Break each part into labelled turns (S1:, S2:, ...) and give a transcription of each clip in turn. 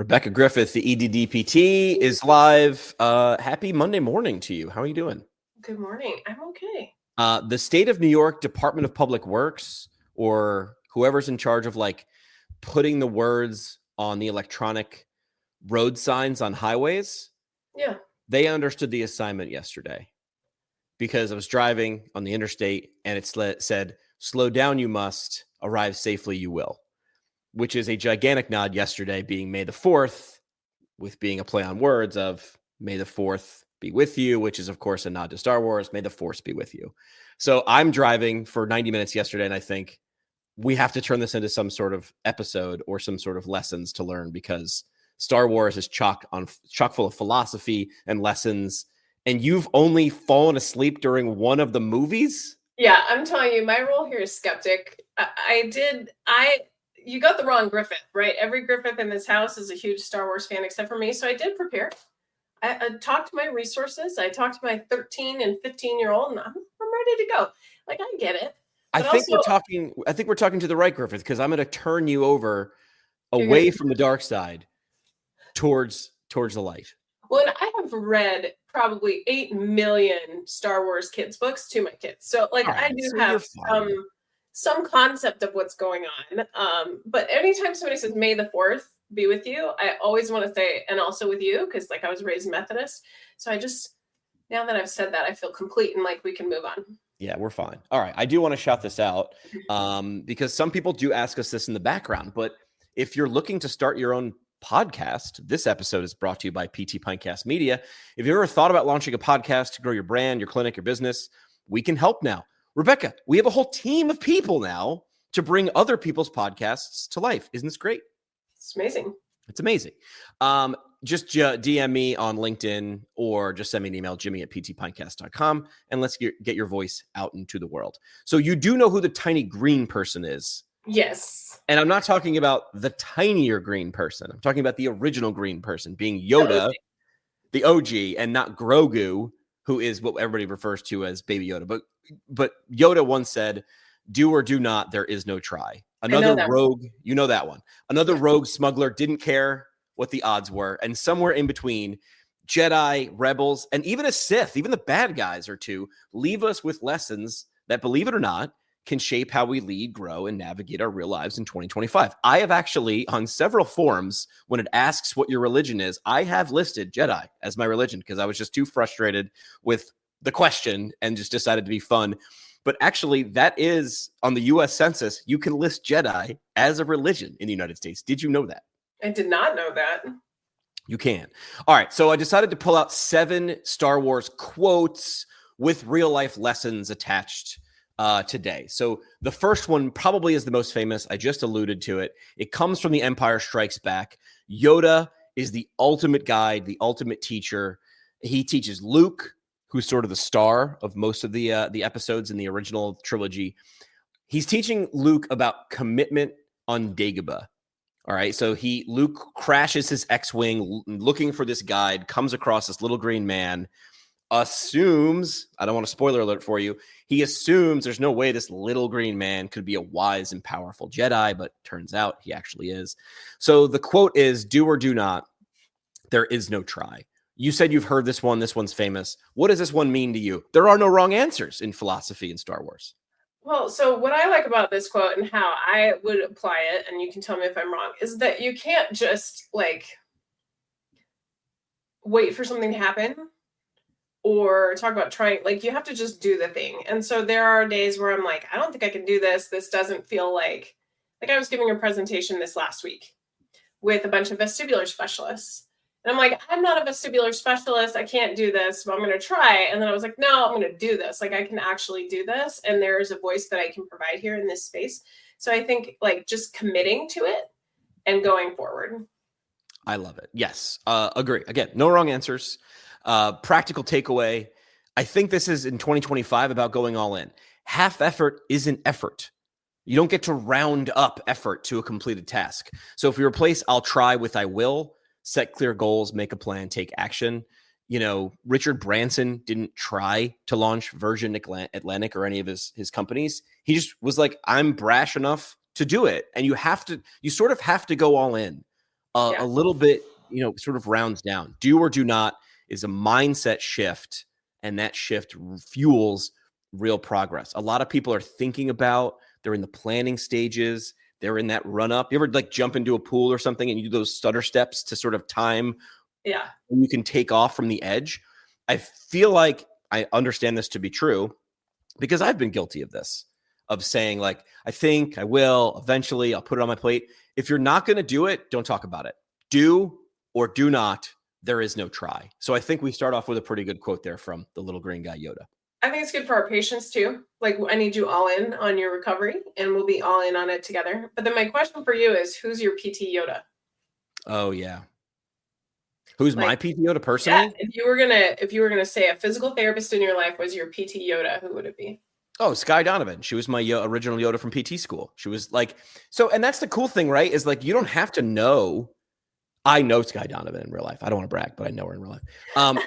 S1: Rebecca Griffith, the EDDPT, is live. Happy Monday morning to you. How are you doing?
S2: Good morning. I'm okay.
S1: The state of New York Department of Public Works, or whoever's in charge of like putting the words on the electronic road signs on highways,
S2: Yeah.
S1: they understood the assignment yesterday because I was driving on the interstate and it said, "Slow down, you must. Arrive safely, you will," which is a gigantic nod yesterday being May the 4th, with being a play on words of May the 4th be with you, which is, of course, a nod to Star Wars. May the Force be with you. So I'm driving for 90 minutes yesterday, and I think we have to turn this into some sort of episode or some sort of lessons to learn, because Star Wars is chock full of philosophy and lessons, and you've only fallen asleep during one of the movies?
S2: Yeah, I'm telling you, my role here is skeptic. You got the wrong Griffith, right? Every Griffith in this house is a huge Star Wars fan except for me. So I did prepare. I talked to my resources. I talked to my 13 and 15-year-old, and I'm ready to go. Like, I get it.
S1: I think we're talking to the right Griffith, because I'm going to turn you over away from the dark side towards the light.
S2: Well, I have read probably 8 million Star Wars kids books to my kids. So like I do have some concept of what's going on. But anytime somebody says May the 4th be with you, I always want to say, and also with you, because like I was raised Methodist. So now that I've said that, I feel complete and like we can move on.
S1: Yeah, we're fine. All right. I do want to shout this out because some people do ask us this in the background. But if you're looking to start your own podcast, this episode is brought to you by PT Pintcast Media. If you ever thought about launching a podcast to grow your brand, your clinic, your business, we can help now. Rebecca, we have a whole team of people now to bring other people's podcasts to life. Isn't this great?
S2: It's amazing.
S1: It's amazing. Just DM me on LinkedIn or just send me an email, jimmy@ptpintcast.com, and let's get your voice out into the world. So you do know who the tiny green person is?
S2: Yes.
S1: And I'm not talking about the tinier green person. I'm talking about the original green person, being Yoda, the OG, and not Grogu, who is what everybody refers to as Baby Yoda. But Yoda once said, "Do or do not, there is no try." Another rogue, you know that one. Another rogue smuggler didn't care what the odds were. And somewhere in between, Jedi, rebels, and even a Sith, even the bad guys or two, leave us with lessons that, believe it or not, can shape how we lead, grow, and navigate our real lives in 2025. I have actually, on several forums, when it asks what your religion is, I have listed Jedi as my religion because I was just too frustrated with the question and just decided to be fun. But actually, that is, on the U.S. Census, you can list Jedi as a religion in the United States. Did you know that?
S2: I did not know that.
S1: You can. All right. So I decided to pull out 7 Star Wars quotes with real-life lessons attached today. So the first one probably is the most famous. I just alluded to it. It comes from The Empire Strikes Back. Yoda is the ultimate guide, the ultimate teacher. He teaches Luke, who's sort of the star of most of the episodes in the original trilogy. He's teaching Luke about commitment on Dagobah. All right, so Luke crashes his X-Wing looking for this guide, comes across this little green man, assumes, I don't want to spoiler alert for you, he assumes there's no way this little green man could be a wise and powerful Jedi, but turns out he actually is. So the quote is, "Do or do not, there is no try." You said you've heard this one. This one's famous. What does this one mean to you? There are no wrong answers in philosophy in Star Wars.
S2: Well, so what I like about this quote and how I would apply it, and you can tell me if I'm wrong, is that you can't just like wait for something to happen or talk about trying. Like, you have to just do the thing. And so there are days where I'm like, I don't think I can do this. This doesn't feel like I was giving a presentation this last week with a bunch of vestibular specialists. And I'm like, I'm not a vestibular specialist. I can't do this, but I'm going to try. And then I was like, no, I'm going to do this. Like, I can actually do this. And there is a voice that I can provide here in this space. So I think like just committing to it and going forward.
S1: I love it. Yes. Agree. Again, no wrong answers. Practical takeaway. I think this is in 2025 about going all in. Half effort isn't effort. You don't get to round up effort to a completed task. So if you replace "I'll try" with "I will," set clear goals, make a plan, take action. Richard Branson didn't try to launch Virgin Atlantic or any of his companies. He just was like, I'm brash enough to do it. And you sort of have to go all in A little bit, sort of rounds down. Do or do not is a mindset shift, and that shift fuels real progress. A lot of people are thinking about, they're in the planning stages, they're in that run up. You ever like jump into a pool or something and you do those stutter steps to sort of time when you can take off from the edge? I feel like I understand this to be true because I've been guilty of this, of saying like, I think I will, eventually I'll put it on my plate. If you're not going to do it, don't talk about it. Do or do not. There is no try. So I think we start off with a pretty good quote there from the little green guy, Yoda.
S2: I think it's good for our patients too. Like, I need you all in on your recovery and we'll be all in on it together. But then my question for you is, who's your PT Yoda?
S1: Oh yeah. Who's my PT Yoda personally?
S2: Yeah, if you were gonna say a physical therapist in your life was your PT Yoda, who would it be?
S1: Oh, Sky Donovan. She was my original Yoda from PT school. She was like, and that's the cool thing, right? Is like, you don't have to know. I know Sky Donovan in real life. I don't want to brag, but I know her in real life.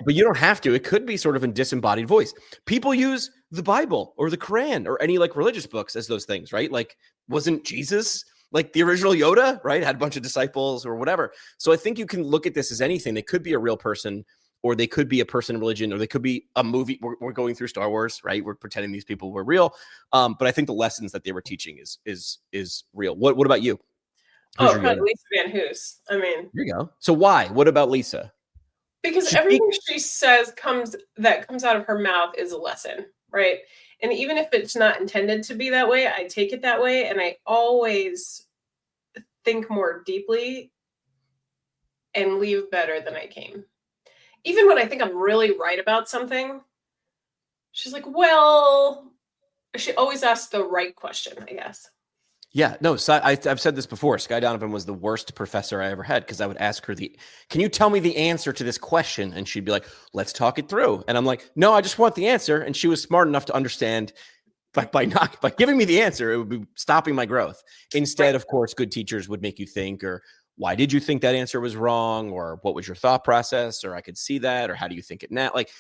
S1: But you don't have to. It could be sort of in disembodied voice. People use the Bible or the Quran or any like religious books as those things, right? Like, wasn't Jesus like the original Yoda, right? Had a bunch of disciples or whatever. So I think you can look at this as anything. They could be a real person, or they could be a person in religion, or they could be a movie. We're going through Star Wars, right? We're pretending these people were real. But I think the lessons that they were teaching is real. What about you?
S2: Probably Lisa Van Hoos. I mean,
S1: here you go. So why? What about Lisa?
S2: Because everything she says comes out of her mouth is a lesson, right? And even if it's not intended to be that way, I take it that way, and I always think more deeply and leave better than I came. Even when I think I'm really right about something, she's like, well, she always asks the right question, I guess.
S1: Yeah, no, I've said this before. Sky Donovan was the worst professor I ever had because I would ask her can you tell me the answer to this question? And she'd be like, let's talk it through. And I'm like, no, I just want the answer. And she was smart enough to understand by giving me the answer, it would be stopping my growth. Instead, of course, good teachers would make you think, or why did you think that answer was wrong? Or what was your thought process? Or I could see that. Or how do you think it now? Like,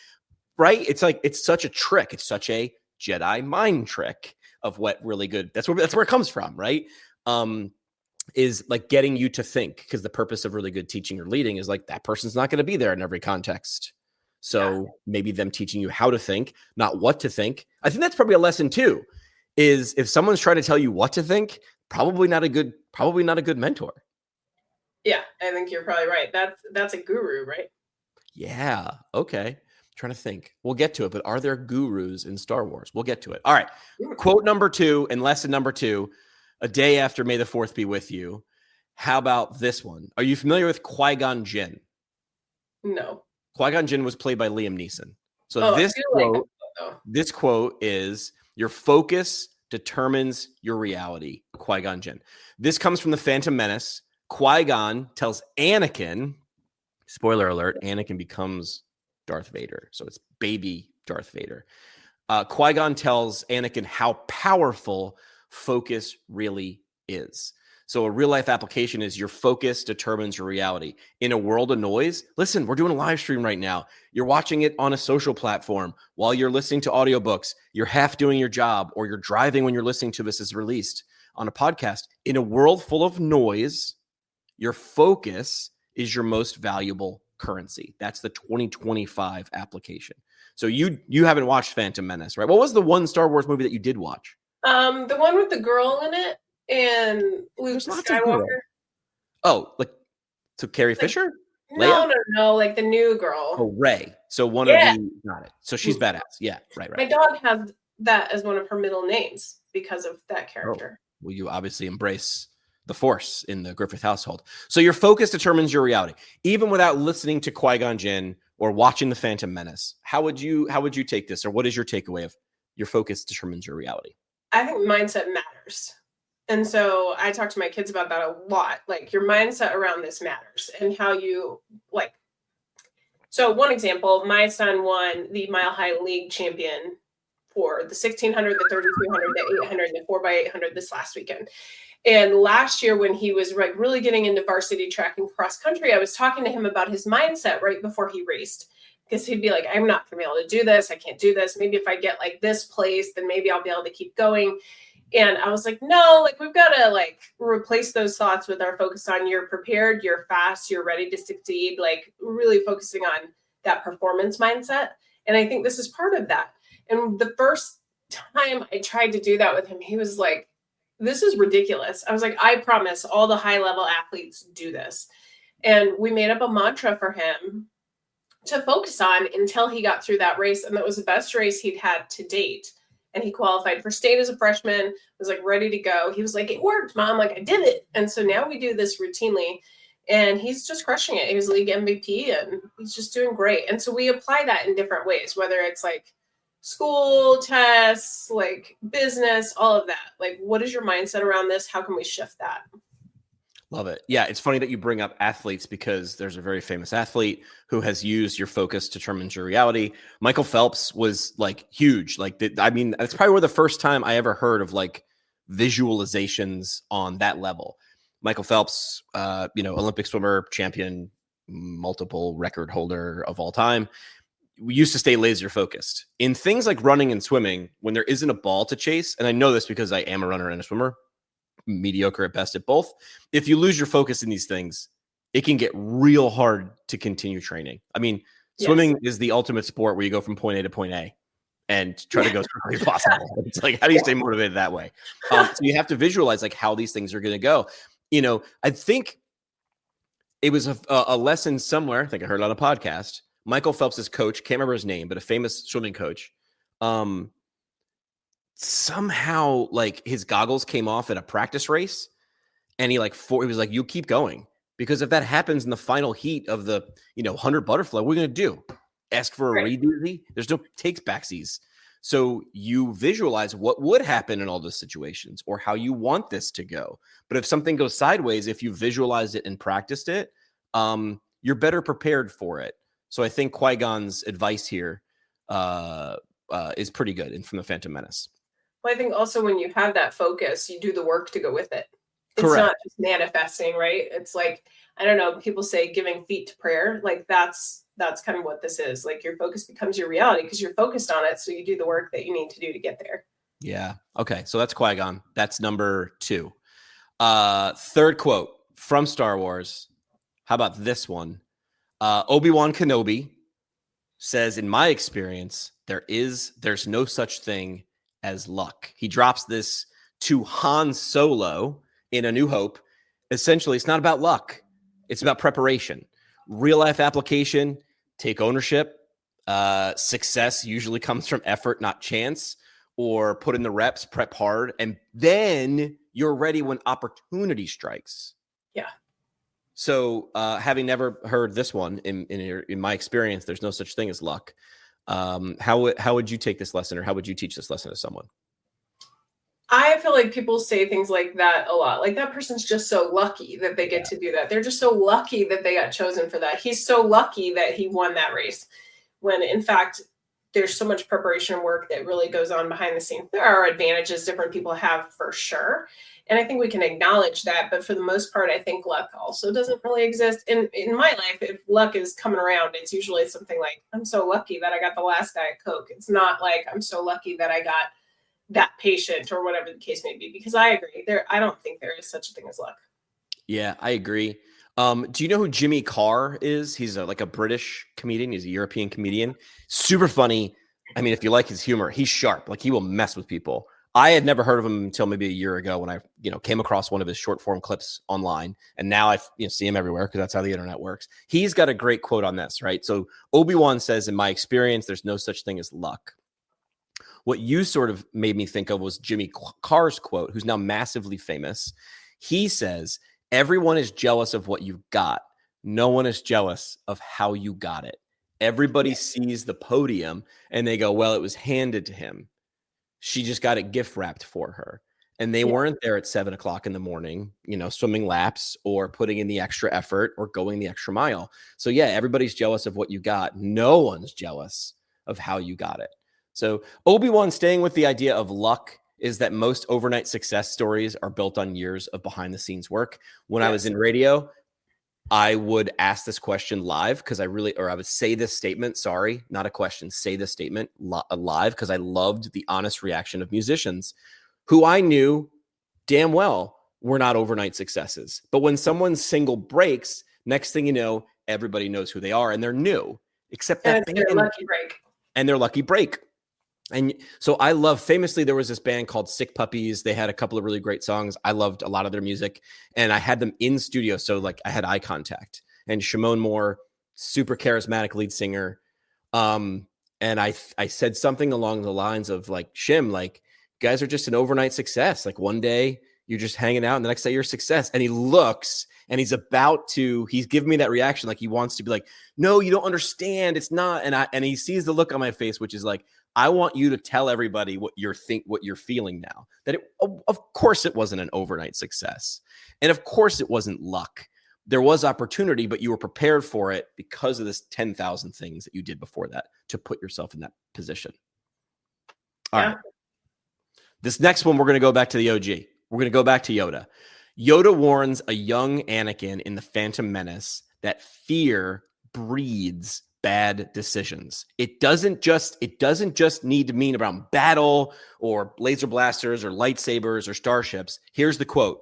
S1: right? It's like, it's such a trick. It's such a Jedi mind trick of what really good, that's where it comes from, right? Is like getting you to think, because the purpose of really good teaching or leading is like, that person's not going to be there in every context. So maybe them teaching you how to think, not what to think. I think that's probably a lesson too, is if someone's trying to tell you what to think, probably not a good mentor.
S2: Yeah, I think you're probably right. That's a guru, right?
S1: Yeah. Okay. Trying to think. We'll get to it, but are there gurus in Star Wars? We'll get to it. All right. Quote number 2 and lesson number 2, a day after May the 4th be with you. How about this one? Are you familiar with Qui-Gon Jinn?
S2: No.
S1: Qui-Gon Jinn was played by Liam Neeson. So this quote is, your focus determines your reality. Qui-Gon Jinn. This comes from The Phantom Menace. Qui-Gon tells Anakin, spoiler alert, Anakin becomes Darth Vader. So it's baby Darth Vader. Qui-Gon tells Anakin how powerful focus really is. So a real life application is, your focus determines your reality. In a world of noise, listen, we're doing a live stream right now. You're watching it on a social platform while you're listening to audiobooks. You're half doing your job, or you're driving when you're listening to this is released on a podcast. In a world full of noise, your focus is your most valuable currency. That's the 2025 application. So you haven't watched Phantom Menace, right? What was the one Star Wars movie that you did watch?
S2: The one with the girl in it and Luke Skywalker.
S1: Oh, like, so Carrie Fisher?
S2: No, like the new girl.
S1: Oh, Rey. So one of the, got it. So she's badass. Yeah, right.
S2: My dog has that as one of her middle names because of that character.
S1: Oh, well, you obviously embrace the Force in the Griffith household. So your focus determines your reality. Even without listening to Qui-Gon Jinn or watching The Phantom Menace, how would you take this, or what is your takeaway of your focus determines your reality?
S2: I think mindset matters. And so I talk to my kids about that a lot. Like, your mindset around this matters, and how you like. So one example, my son won the Mile High League champion for the 1600, the 3200, the 800, and the 4x800 this last weekend. And last year, when he was like really getting into varsity track and cross country, I was talking to him about his mindset right before he raced, because he'd be like, I'm not going to be able to do this. I can't do this. Maybe if I get like this place, then maybe I'll be able to keep going. And I was like, no, like we've got to like replace those thoughts with our focus on you're prepared, you're fast, you're ready to succeed, like really focusing on that performance mindset. And I think this is part of that. And the first time I tried to do that with him, he was like, this is ridiculous. I was like, I promise all the high level athletes do this. And we made up a mantra for him to focus on until he got through that race. And that was the best race he'd had to date. And he qualified for state as a freshman, was like ready to go. He was like, it worked, Mom. Like, I did it. And so now we do this routinely. And he's just crushing it. He was league MVP and he's just doing great. And so we apply that in different ways, whether it's like school, tests, like business, all of that. Like, what is your mindset around this? How can we shift that?
S1: Love it. Yeah, it's funny that you bring up athletes because there's a very famous athlete who has used your focus to determine your reality. Michael Phelps was like huge. Like, I mean, that's probably the first time I ever heard of like visualizations on that level. Michael Phelps, Olympic swimmer, champion, multiple record holder of all time. We used to stay laser focused in things like running and swimming when there isn't a ball to chase. And I know this because I am a runner and a swimmer. Mediocre at best at both. If you lose your focus in these things, it can get real hard to continue training. I mean, swimming is the ultimate sport where you go from point A to point A and try to go as quickly as possible. It's like, how do you stay motivated that way? So you have to visualize like how these things are going to go. You know, I think it was a lesson somewhere. I think I heard it on a podcast. Michael Phelps's coach, can't remember his name, but a famous swimming coach, somehow like his goggles came off at a practice race and he was like, you keep going, because if that happens in the final heat of the 100 butterfly, what are we going to do? Ask for a redo? There's no takes backsies. So you visualize what would happen in all those situations or how you want this to go. But if something goes sideways, if you visualized it and practiced it, you're better prepared for it. So I think Qui-Gon's advice here is pretty good and from the Phantom Menace.
S2: Well, I think also when you have that focus, you do the work to go with it. It's
S1: Correct.
S2: not just manifesting, right? It's like, I don't know, people say giving feet to prayer. Like that's kind of what this is. Like your focus becomes your reality because you're focused on it. So you do the work that you need to do to get there.
S1: Yeah. Okay. So that's Qui-Gon. That's number 2. Third quote from Star Wars. How about this one? Obi-Wan Kenobi says, in my experience, there's no such thing as luck. He drops this to Han Solo in A New Hope. Essentially, it's not about luck. It's about preparation. Real life application, take ownership. Success usually comes from effort, not chance, or put in the reps, prep hard, and then you're ready when opportunity strikes.
S2: Yeah.
S1: So having never heard this one, in my experience, there's no such thing as luck. How would you take this lesson, or how would you teach this lesson to someone?
S2: I feel like people say things like that a lot. Like, that person's just so lucky that they get to do that. They're just so lucky that they got chosen for that. He's so lucky that he won that race. When in fact, there's so much preparation work that really goes on behind the scenes. There are advantages different people have for sure. And I think we can acknowledge that. But for the most part, I think luck also doesn't really exist. In my life, if luck is coming around, it's usually something like, I'm so lucky that I got the last Diet Coke. It's not like I'm so lucky that I got that patient or whatever the case may be, because I agree. I don't think there is such a thing as luck.
S1: Yeah, I agree. Do you know who Jimmy Carr is? He's like a British comedian. He's a European comedian. Super funny. I mean, if you like his humor, he's sharp. Like, he will mess with people. I had never heard of him until maybe a year ago when I, came across one of his short form clips online, and now I see him everywhere because that's how the internet works. He's got a great quote on this, right? So Obi-Wan says, in my experience, there's no such thing as luck. What you sort of made me think of was Jimmy Carr's quote, who's now massively famous. He says, everyone is jealous of what you've got. No one is jealous of how you got it. Everybody sees the podium and they go, well, it was handed to him. She just got it gift wrapped for her. And they weren't there at 7 o'clock in the morning, swimming laps or putting in the extra effort or going the extra mile. So yeah, everybody's jealous of what you got. No one's jealous of how you got it. So Obi-Wan staying with the idea of luck is that most overnight success stories are built on years of behind the scenes work. When I was in radio, I would ask this question live because I would say this statement, sorry, not a question, say this statement live because I loved the honest reaction of musicians. who I knew damn well were not overnight successes. But when someone's single breaks, next thing you know, everybody knows who they are and they're new, except that
S2: and it's their lucky break.
S1: And their lucky break. And so I love, famously, there was this band called Sick Puppies. They had a couple of really great songs. I loved a lot of their music, and I had them in studio. So like I had eye contact, and Shimon Moore, super charismatic lead singer. And I said something along the lines of like, Shim, like, guys are just an overnight success. Like one day you're just hanging out and the next day you're a success. And he looks and he's giving me that reaction. Like he wants to be like, no, you don't understand. It's not. And he sees the look on my face, which is like, I want you to tell everybody what you're feeling now. That of course it wasn't an overnight success. And of course it wasn't luck. There was opportunity, but you were prepared for it because of this 10,000 things that you did before that to put yourself in that position. All right. This next one, we're going to go back to the OG. We're going to go back to Yoda. Yoda warns a young Anakin in The Phantom Menace that fear breeds bad decisions. It doesn't just need to mean around battle or laser blasters or lightsabers or starships. Here's the quote: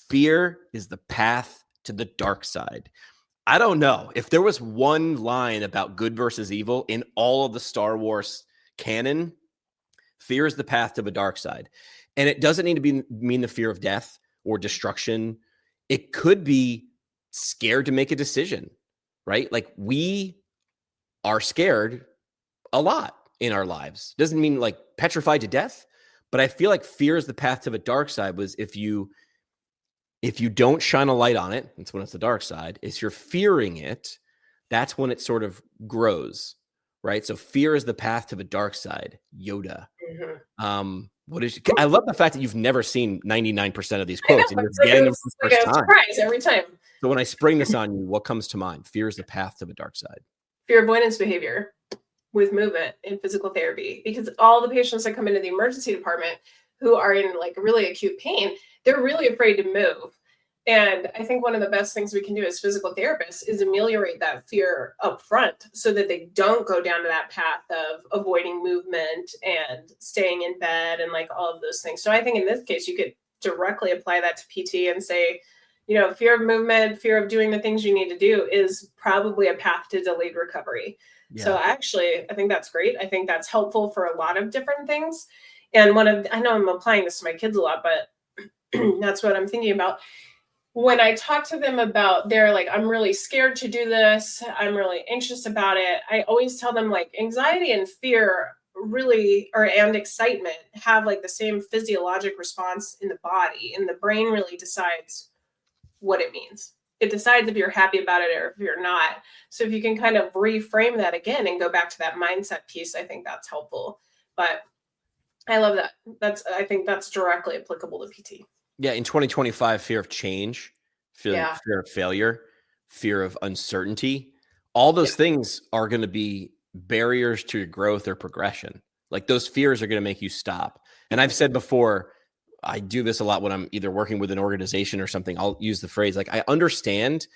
S1: "Fear is the path to the dark side." I don't know if there was one line about good versus evil in all of the Star Wars canon. Fear is the path to the dark side. And it doesn't need to mean the fear of death or destruction. It could be scared to make a decision, right? Like we are scared a lot in our lives. Doesn't mean like petrified to death, but I feel like fear is the path to the dark side was if you don't shine a light on it, that's when it's the dark side. If you're fearing it, that's when it sort of grows, right? So fear is the path to the dark side. Yoda. Mm-hmm. I love the fact that you've never seen 99% of these quotes and you're getting them for the first time.
S2: Surprise every time.
S1: So when I spring this on you, what comes to mind? Fear is the path to the dark side.
S2: Fear avoidance behavior with movement in physical therapy, because all the patients that come into the emergency department who are in like really acute pain, they're really afraid to move. And I think one of the best things we can do as physical therapists is ameliorate that fear up front so that they don't go down to that path of avoiding movement and staying in bed and like all of those things. So I think in this case, you could directly apply that to PT and say, you know, fear of movement, fear of doing the things you need to do is probably a path to delayed recovery. Yeah. So actually, I think that's great. I think that's helpful for a lot of different things. And I know I'm applying this to my kids a lot, but that's what I'm thinking about. When I talk to them about, they're like, I'm really scared to do this, I'm really anxious about it, I always tell them like anxiety and fear really, and excitement have like the same physiologic response in the body, and the brain really decides what it means. It decides if you're happy about it or if you're not. So if you can kind of reframe that again and go back to that mindset piece, I think that's helpful. But I love that. I think that's directly applicable to PT.
S1: Yeah, in 2025, fear of change, fear of failure, fear of uncertainty, all those things are going to be barriers to your growth or progression. Like those fears are going to make you stop. And I've said before, I do this a lot when I'm either working with an organization or something. I'll use the phrase like, I understand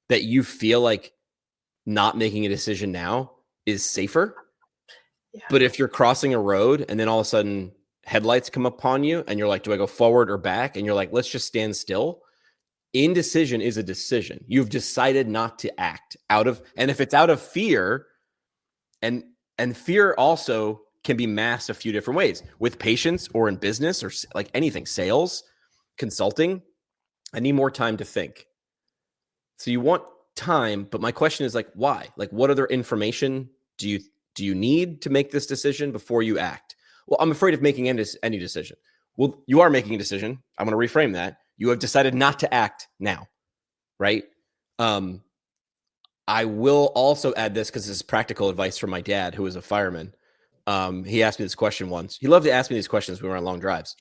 S1: that you feel like not making a decision now is safer. Yeah. But if you're crossing a road and then all of a sudden headlights come upon you and you're like, do I go forward or back? And you're like, let's just stand still. Indecision is a decision. You've decided not to act and if it's out of fear, and fear also can be masked a few different ways with patients or in business or like anything, sales, consulting. I need more time to think. So you want time, but my question is like, why? Like what other information do you need to make this decision before you act? Well, I'm afraid of making any decision. Well, you are making a decision. I'm going to reframe that. You have decided not to act now, right? I will also add this because this is practical advice from my dad, who is a fireman. He asked me this question once. He loved to ask me these questions when we were on long drives.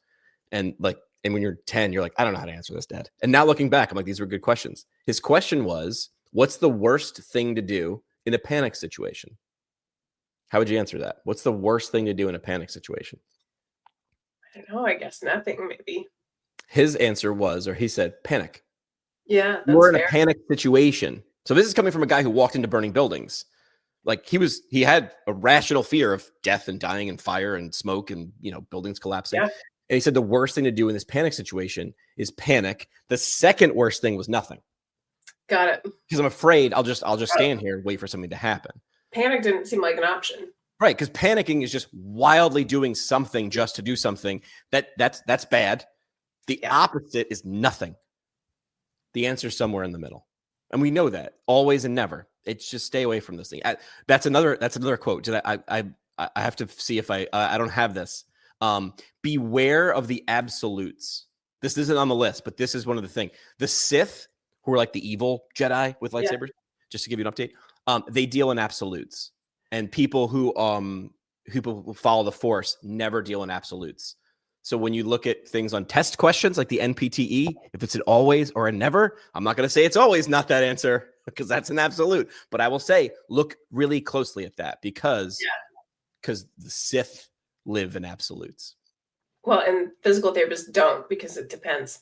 S1: And when you're 10, you're like, I don't know how to answer this, Dad. And now looking back, I'm like, these were good questions. His question was, what's the worst thing to do in a panic situation? How would you answer that? What's the worst thing to do in a panic situation?
S2: I don't know. I guess nothing, maybe.
S1: His answer was, or he said, panic.
S2: Yeah, that's
S1: We're in
S2: fair.
S1: a panic situation. So this is coming from a guy who walked into burning buildings. Like he had a rational fear of death and dying and fire and smoke and, buildings collapsing. Yeah. And he said the worst thing to do in this panic situation is panic. The second worst thing was nothing.
S2: Got it.
S1: Because I'm afraid I'll just stand here and wait for something to happen.
S2: Panic didn't seem like an option.
S1: Right, because panicking is just wildly doing something just to do something. That's bad. The opposite is nothing. The answer is somewhere in the middle. And we know that always and never. It's just stay away from this thing. That's another quote. I have to see if I don't have this. Beware of the absolutes. This isn't on the list, but this is one of the things. The Sith, who are like the evil Jedi with lightsabers, just to give you an update, they deal in absolutes. And people who follow the Force never deal in absolutes. So when you look at things on test questions like the NPTE, if it's an always or a never, I'm not going to say it's always not that answer because that's an absolute. But I will say, look really closely at that because the Sith live in absolutes.
S2: Well, and physical therapists don't because it depends.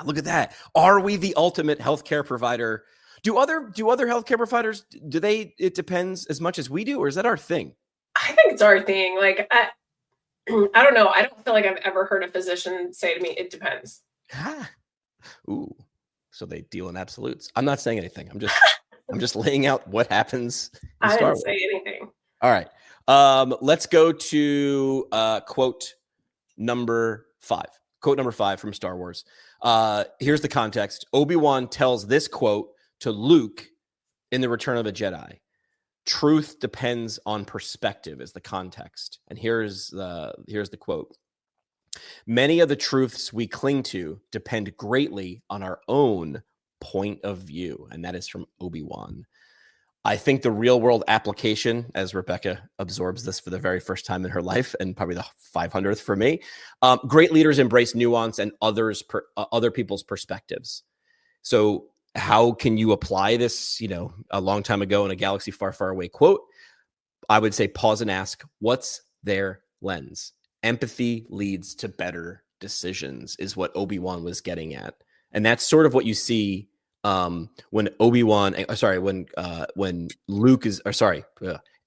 S1: Look at that. Are we the ultimate healthcare provider? Do other healthcare providers, it depends as much as we do, or is that our thing?
S2: I think it's our thing. Like, I don't know. I don't feel like I've ever heard a physician say to me, it depends.
S1: Ooh, so they deal in absolutes. I'm not saying anything. I'm just laying out what happens.
S2: I didn't say anything.
S1: All right. Let's go to quote number 5. Quote number 5 from Star Wars. Here's the context. Obi-Wan tells this quote to Luke in The Return of the Jedi. Truth depends on perspective is the context. And here's the quote. Many of the truths we cling to depend greatly on our own point of view. And that is from Obi-Wan. I think the real world application, as Rebecca absorbs this for the very first time in her life, and probably the 500th for me, great leaders embrace nuance and other people's perspectives. So how can you apply this, a long time ago in a galaxy far, far away quote? I would say pause and ask, what's their lens? Empathy leads to better decisions is what Obi-Wan was getting at. And that's sort of what you see when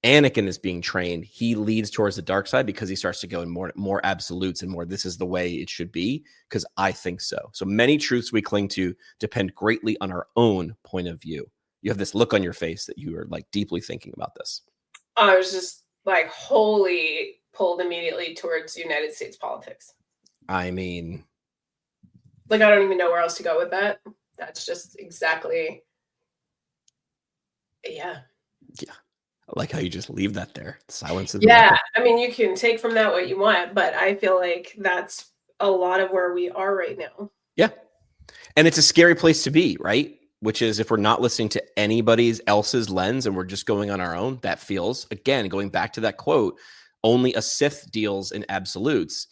S1: Anakin is being trained, he leads towards the dark side because he starts to go in more absolutes and more, this is the way it should be, because I think so. So many truths we cling to depend greatly on our own point of view. You have this look on your face that you are like deeply thinking about this.
S2: I was just like wholly pulled immediately towards United States politics.
S1: I mean,
S2: like, I don't even know where else to go with that. That's just exactly. Yeah.
S1: I like how you just leave that there. Silence.
S2: I mean, you can take from that what you want, but I feel like that's a lot of where we are right now.
S1: Yeah. And it's a scary place to be, right? Which is if we're not listening to anybody else's lens and we're just going on our own, that feels, again, going back to that quote, only a Sith deals in absolutes.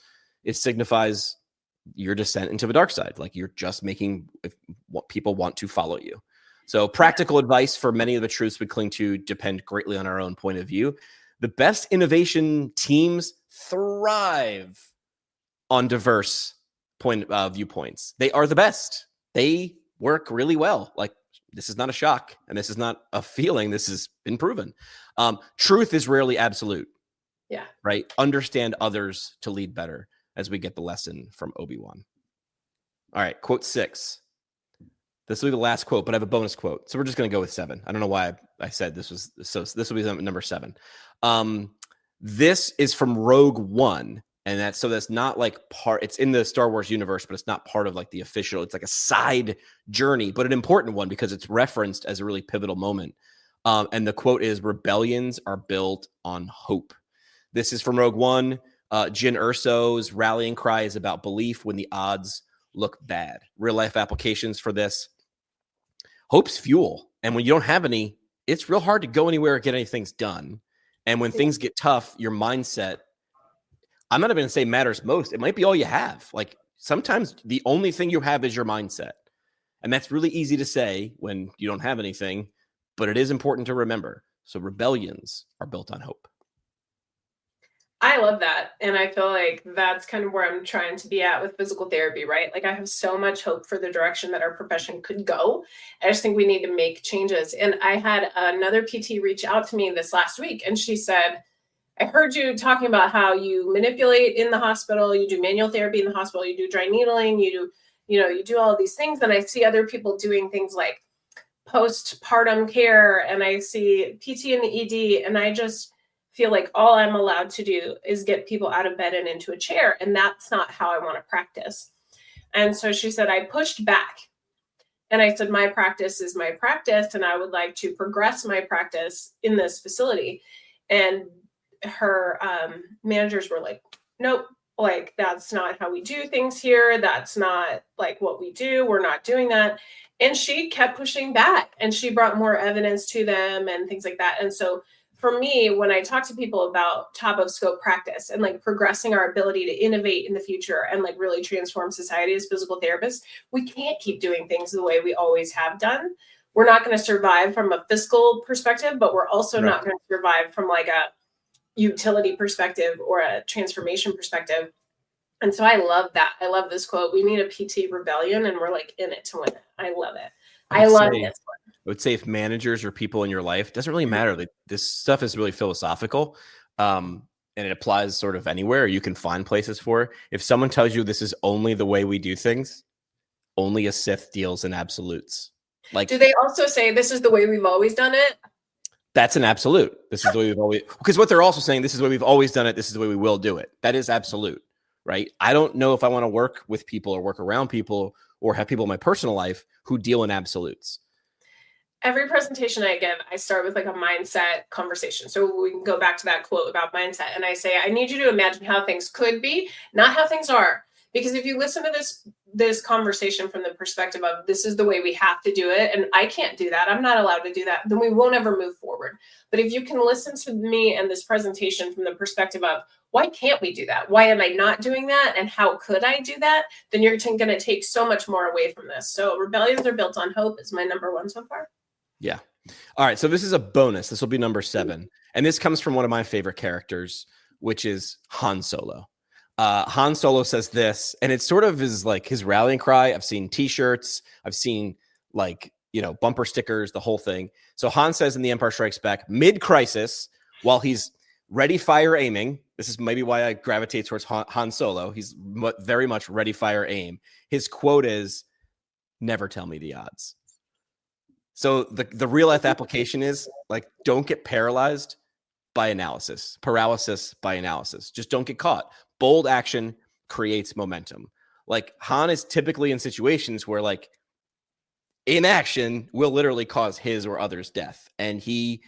S1: It signifies your descent into the dark side. Like you're just making what people want to follow you. So practical advice for many of the truths we cling to depend greatly on our own point of view. The best innovation teams thrive on diverse viewpoints. They are the best. They work really well. Like this is not a shock and this is not a feeling. This has been proven. Truth is rarely absolute.
S2: Yeah.
S1: Right. Understand others to lead better as we get the lesson from Obi-Wan. All right. Quote 6. This will be the last quote, but I have a bonus quote. So we're just going to go with 7. I don't know why I said this was so. This will be number 7. This is from Rogue One. And that's not like it's in the Star Wars universe, but it's not part of like the official, it's like a side journey, but an important one because it's referenced as a really pivotal moment. And the quote is, rebellions are built on hope. This is from Rogue One. Jyn Erso's rallying cry is about belief when the odds look bad. Real life applications for this. Hope's fuel. And when you don't have any, it's real hard to go anywhere or get anything done. And when things get tough, your mindset, I'm not even going to say matters most. It might be all you have. Like sometimes the only thing you have is your mindset. And that's really easy to say when you don't have anything, but it is important to remember. So rebellions are built on hope.
S2: I love that. And I feel like that's kind of where I'm trying to be at with physical therapy, right? Like I have so much hope for the direction that our profession could go. I just think we need to make changes. And I had another PT reach out to me this last week and she said, I heard you talking about how you manipulate in the hospital, you do manual therapy in the hospital, you do dry needling, you do all of these things. And I see other people doing things like postpartum care, and I see PT in the ED, and I just feel like all I'm allowed to do is get people out of bed and into a chair. And that's not how I want to practice. And so she said, I pushed back. And I said, my practice is my practice, and I would like to progress my practice in this facility. And her managers were like, nope, like that's not how we do things here. That's not like what we do. We're not doing that. And she kept pushing back, and she brought more evidence to them and things like that. And so for me, when I talk to people about top of scope practice and like progressing our ability to innovate in the future and like really transform society as physical therapists, we can't keep doing things the way we always have done. We're not going to survive from a fiscal perspective, but we're also not going to survive from like a utility perspective or a transformation perspective. And so I love that. I love this quote. We need a PT rebellion, and we're like in it to win it. I love it. I love this one.
S1: I would say if managers or people in your life, doesn't really matter. Like, this stuff is really philosophical, and it applies sort of anywhere. You can find places for it. If someone tells you this is only the way we do things, only a Sith deals in absolutes. Like,
S2: do they also say this is the way we've always done it?
S1: That's an absolute. This is the way we've always, because what they're also saying, this is the way we've always done it. This is the way we will do it. That is absolute, right? I don't know if I want to work with people or work around people or have people in my personal life who deal in absolutes.
S2: Every presentation I give, I start with like a mindset conversation. So we can go back to that quote about mindset. And I say, I need you to imagine how things could be, not how things are. Because if you listen to this conversation from the perspective of this is the way we have to do it, and I can't do that, I'm not allowed to do that, then we won't ever move forward. But if you can listen to me and this presentation from the perspective of why can't we do that? Why am I not doing that? And how could I do that? Then you're going to take so much more away from this. So rebellions are built on hope is my number one so far.
S1: Yeah. All right. So this is a bonus. This will be number 7. And this comes from one of my favorite characters, which is Han Solo. Han Solo says this, and it sort of is like his rallying cry. I've seen t-shirts. I've seen like, bumper stickers, the whole thing. So Han says in The Empire Strikes Back, mid-crisis, while he's ready, fire, aiming. This is maybe why I gravitate towards Han Solo. He's very much ready, fire, aim. His quote is, never tell me the odds. So the real life application is like, don't get paralyzed by analysis, paralysis by analysis. Just don't get caught. Bold action creates momentum. Like, Han is typically in situations where like inaction will literally cause his or others' death. And I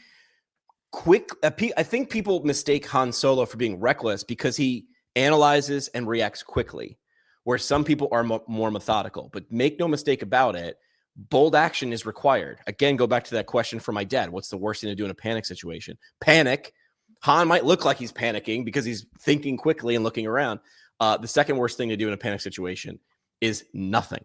S1: think people mistake Han Solo for being reckless because he analyzes and reacts quickly, where some people are more methodical. But make no mistake about it, bold action is required. Again, go back to that question from my dad. What's the worst thing to do in a panic situation? Panic. Han might look like he's panicking because he's thinking quickly and looking around. The second worst thing to do in a panic situation is nothing.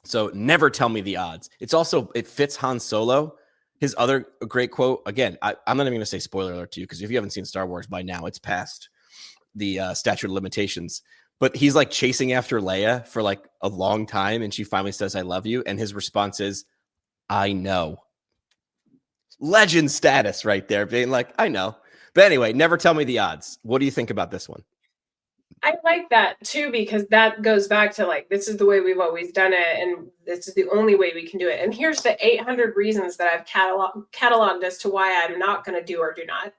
S1: So never tell me the odds. It fits Han Solo. His other great quote, again, I'm not even going to say spoiler alert to you, because if you haven't seen Star Wars by now, it's past the statute of limitations. But he's like chasing after Leia for like a long time, and she finally says, I love you. And his response is, I know. Legend status right there, being like, I know. But anyway, never tell me the odds. What do you think about this one?
S2: I like that too, because that goes back to like, this is the way we've always done it, and this is the only way we can do it. And here's the 800 reasons that I've cataloged as to why I'm not going to do or do not.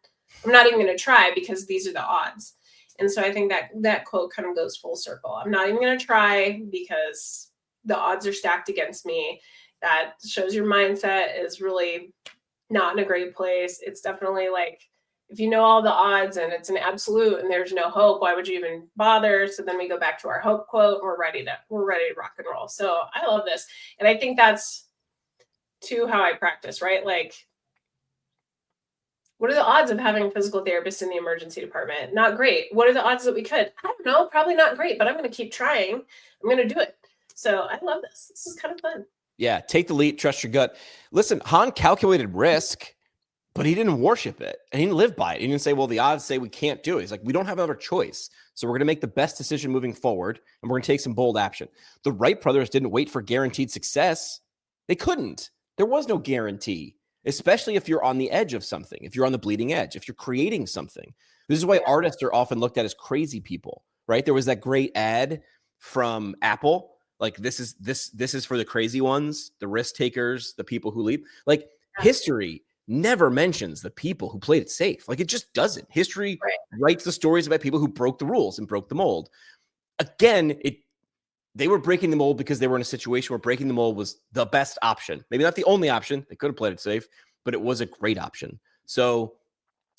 S2: I'm not even going to try because these are the odds. And so I think that quote kind of goes full circle. I'm not even going to try because the odds are stacked against me. That shows your mindset is really not in a great place. It's definitely like, if you know all the odds and it's an absolute and there's no hope, why would you even bother? So then we go back to our hope quote, and we're ready to rock and roll. So I love this. And I think that's too how I practice, right? Like, what are the odds of having a physical therapist in the emergency department? Not great. What are the odds that we could? I don't know, probably not great, but I'm going to keep trying. I'm going to do it. So I love this. This is kind of fun.
S1: Yeah. Take the leap, trust your gut. Listen, Han calculated risk, but he didn't worship it, and he didn't live by it. He didn't say, well, the odds say we can't do it. He's like, we don't have another choice. So we're going to make the best decision moving forward, and we're going to take some bold action. The Wright brothers didn't wait for guaranteed success. They couldn't. There was no guarantee, especially if you're on the edge of something, if you're on the bleeding edge, if you're creating something. This is why artists are often looked at as crazy people, right? There was that great ad from Apple, like this is for the crazy ones, the risk takers, the people who leap. Like history never mentions the people who played it safe. Like it just doesn't. History writes the stories about people who broke the rules and broke the mold. Again, they were breaking the mold because they were in a situation where breaking the mold was the best option. Maybe not the only option. They could have played it safe, but it was a great option. So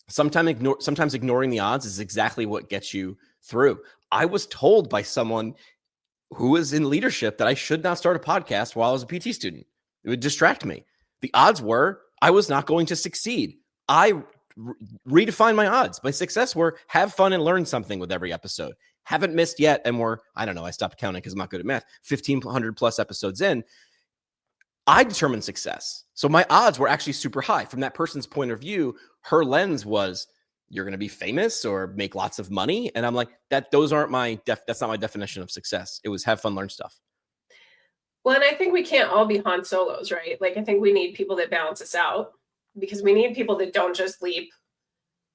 S1: sometimes ignoring the odds is exactly what gets you through. I was told by someone who is in leadership that I should not start a podcast while I was a PT student. It would distract me. The odds were I was not going to succeed. I redefined my odds. My success were have fun and learn something with every episode. Haven't missed yet. And we're, I don't know, I stopped counting because I'm not good at math. 1,500 plus episodes in. I determined success. So my odds were actually super high. From that person's point of view, her lens was, you're going to be famous or make lots of money. And I'm like, those aren't that's not my definition of success. It was have fun, learn stuff.
S2: Well, and I think we can't all be Han Solos, right? Like, I think we need people that balance us out, because we need people that don't just leap.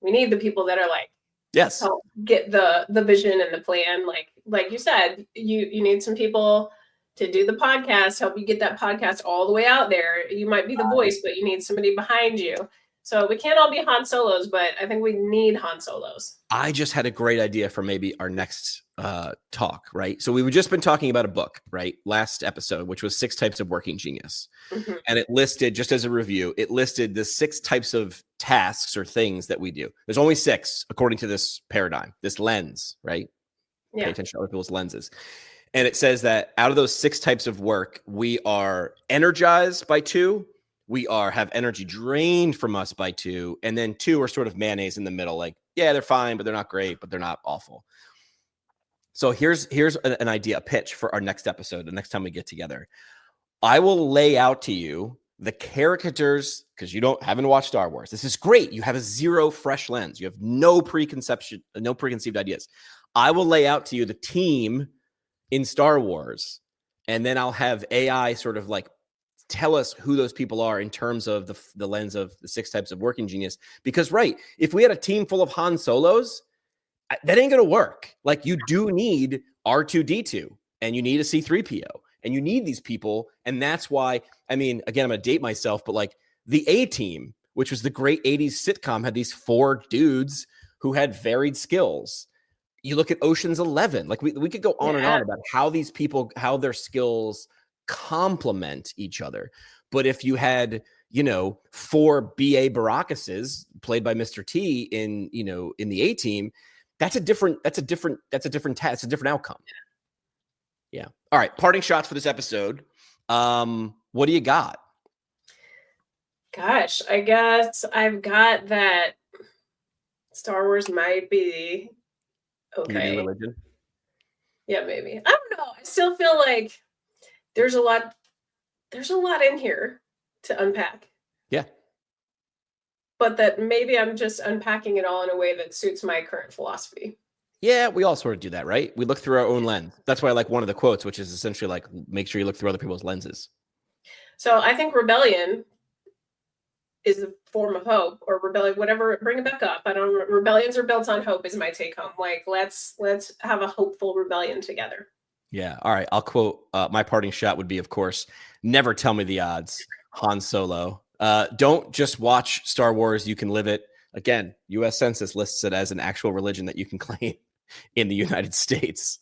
S2: We need the people that are like,
S1: yes,
S2: help get the vision and the plan. Like you said, you need some people to do the podcast, help you get that podcast all the way out there. You might be the voice, but you need somebody behind you. So we can't all be Han Solos, but I think we need Han Solos.
S1: I just had a great idea for maybe our next talk, right? So we've just been talking about a book, right? Last episode, which was 6 Types of Working Genius. Mm-hmm. And it listed, just as a review, it listed the 6 types of tasks or things that we do. There's only 6 according to this paradigm, this lens, right? Yeah. Pay attention to other people's lenses. And it says that out of those 6 types of work, we are energized by 2. We have energy drained from us by 2. And then 2 are sort of mayonnaise in the middle. Like, yeah, they're fine, but they're not great, but they're not awful. So here's an idea, a pitch for our next episode, the next time we get together. I will lay out to you the characters, because you haven't watched Star Wars. This is great. You have a zero fresh lens. You have no preconceived ideas. I will lay out to you the team in Star Wars, and then I'll have AI sort of like tell us who those people are in terms of the lens of the 6 types of working genius. Because, right, if we had a team full of Han Solos, that ain't going to work. Like, you do need R2-D2, and you need a C-3PO, and you need these people. And that's why, I mean, again, I'm going to date myself, but like the A-Team, which was the great 80s sitcom, had these 4 dudes who had varied skills. You look at Ocean's 11, like we could go on and on about how these people, how their skills complement each other. But if you had, 4 B.A. Barackuses played by Mr. T in the A-Team, that's a different outcome. Yeah. All right. Parting shots for this episode. What do you got?
S2: Gosh, I guess I've got that Star Wars might be okay.
S1: Religion?
S2: Yeah, maybe. I don't know. I still feel like there's a lot in here to unpack.
S1: Yeah.
S2: But that maybe I'm just unpacking it all in a way that suits my current philosophy.
S1: Yeah, we all sort of do that, right? We look through our own lens. That's why I like one of the quotes, which is essentially like, make sure you look through other people's lenses.
S2: So I think rebellion is a form of hope, or rebellion, whatever, bring it back up. Rebellions are built on hope is my take home. Like, let's have a hopeful rebellion together.
S1: Yeah. All right. I'll quote, my parting shot would be, of course, never tell me the odds. Han Solo. Don't just watch Star Wars. You can live it. Again, U.S. Census lists it as an actual religion that you can claim in the United States.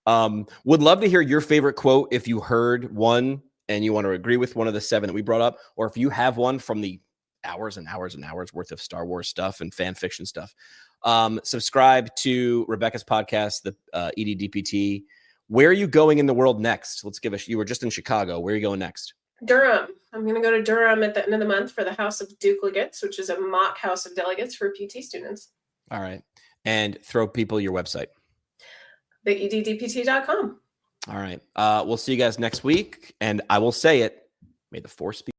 S1: Would love to hear your favorite quote if you heard one and you want to agree with one of the 7 that we brought up, or if you have one from the hours and hours and hours worth of Star Wars stuff and fan fiction stuff. Subscribe to Rebecca's podcast, the EDDPT. Where are you going in the world next? You were just in Chicago. Where are you going next?
S2: Durham. I'm going to go to Durham at the end of the month for the House of Duplicates, which is a mock House of Delegates for PT students. All right. And throw people your website. TheEDDPT.com. All right. We'll see you guys next week. And I will say it. May the force be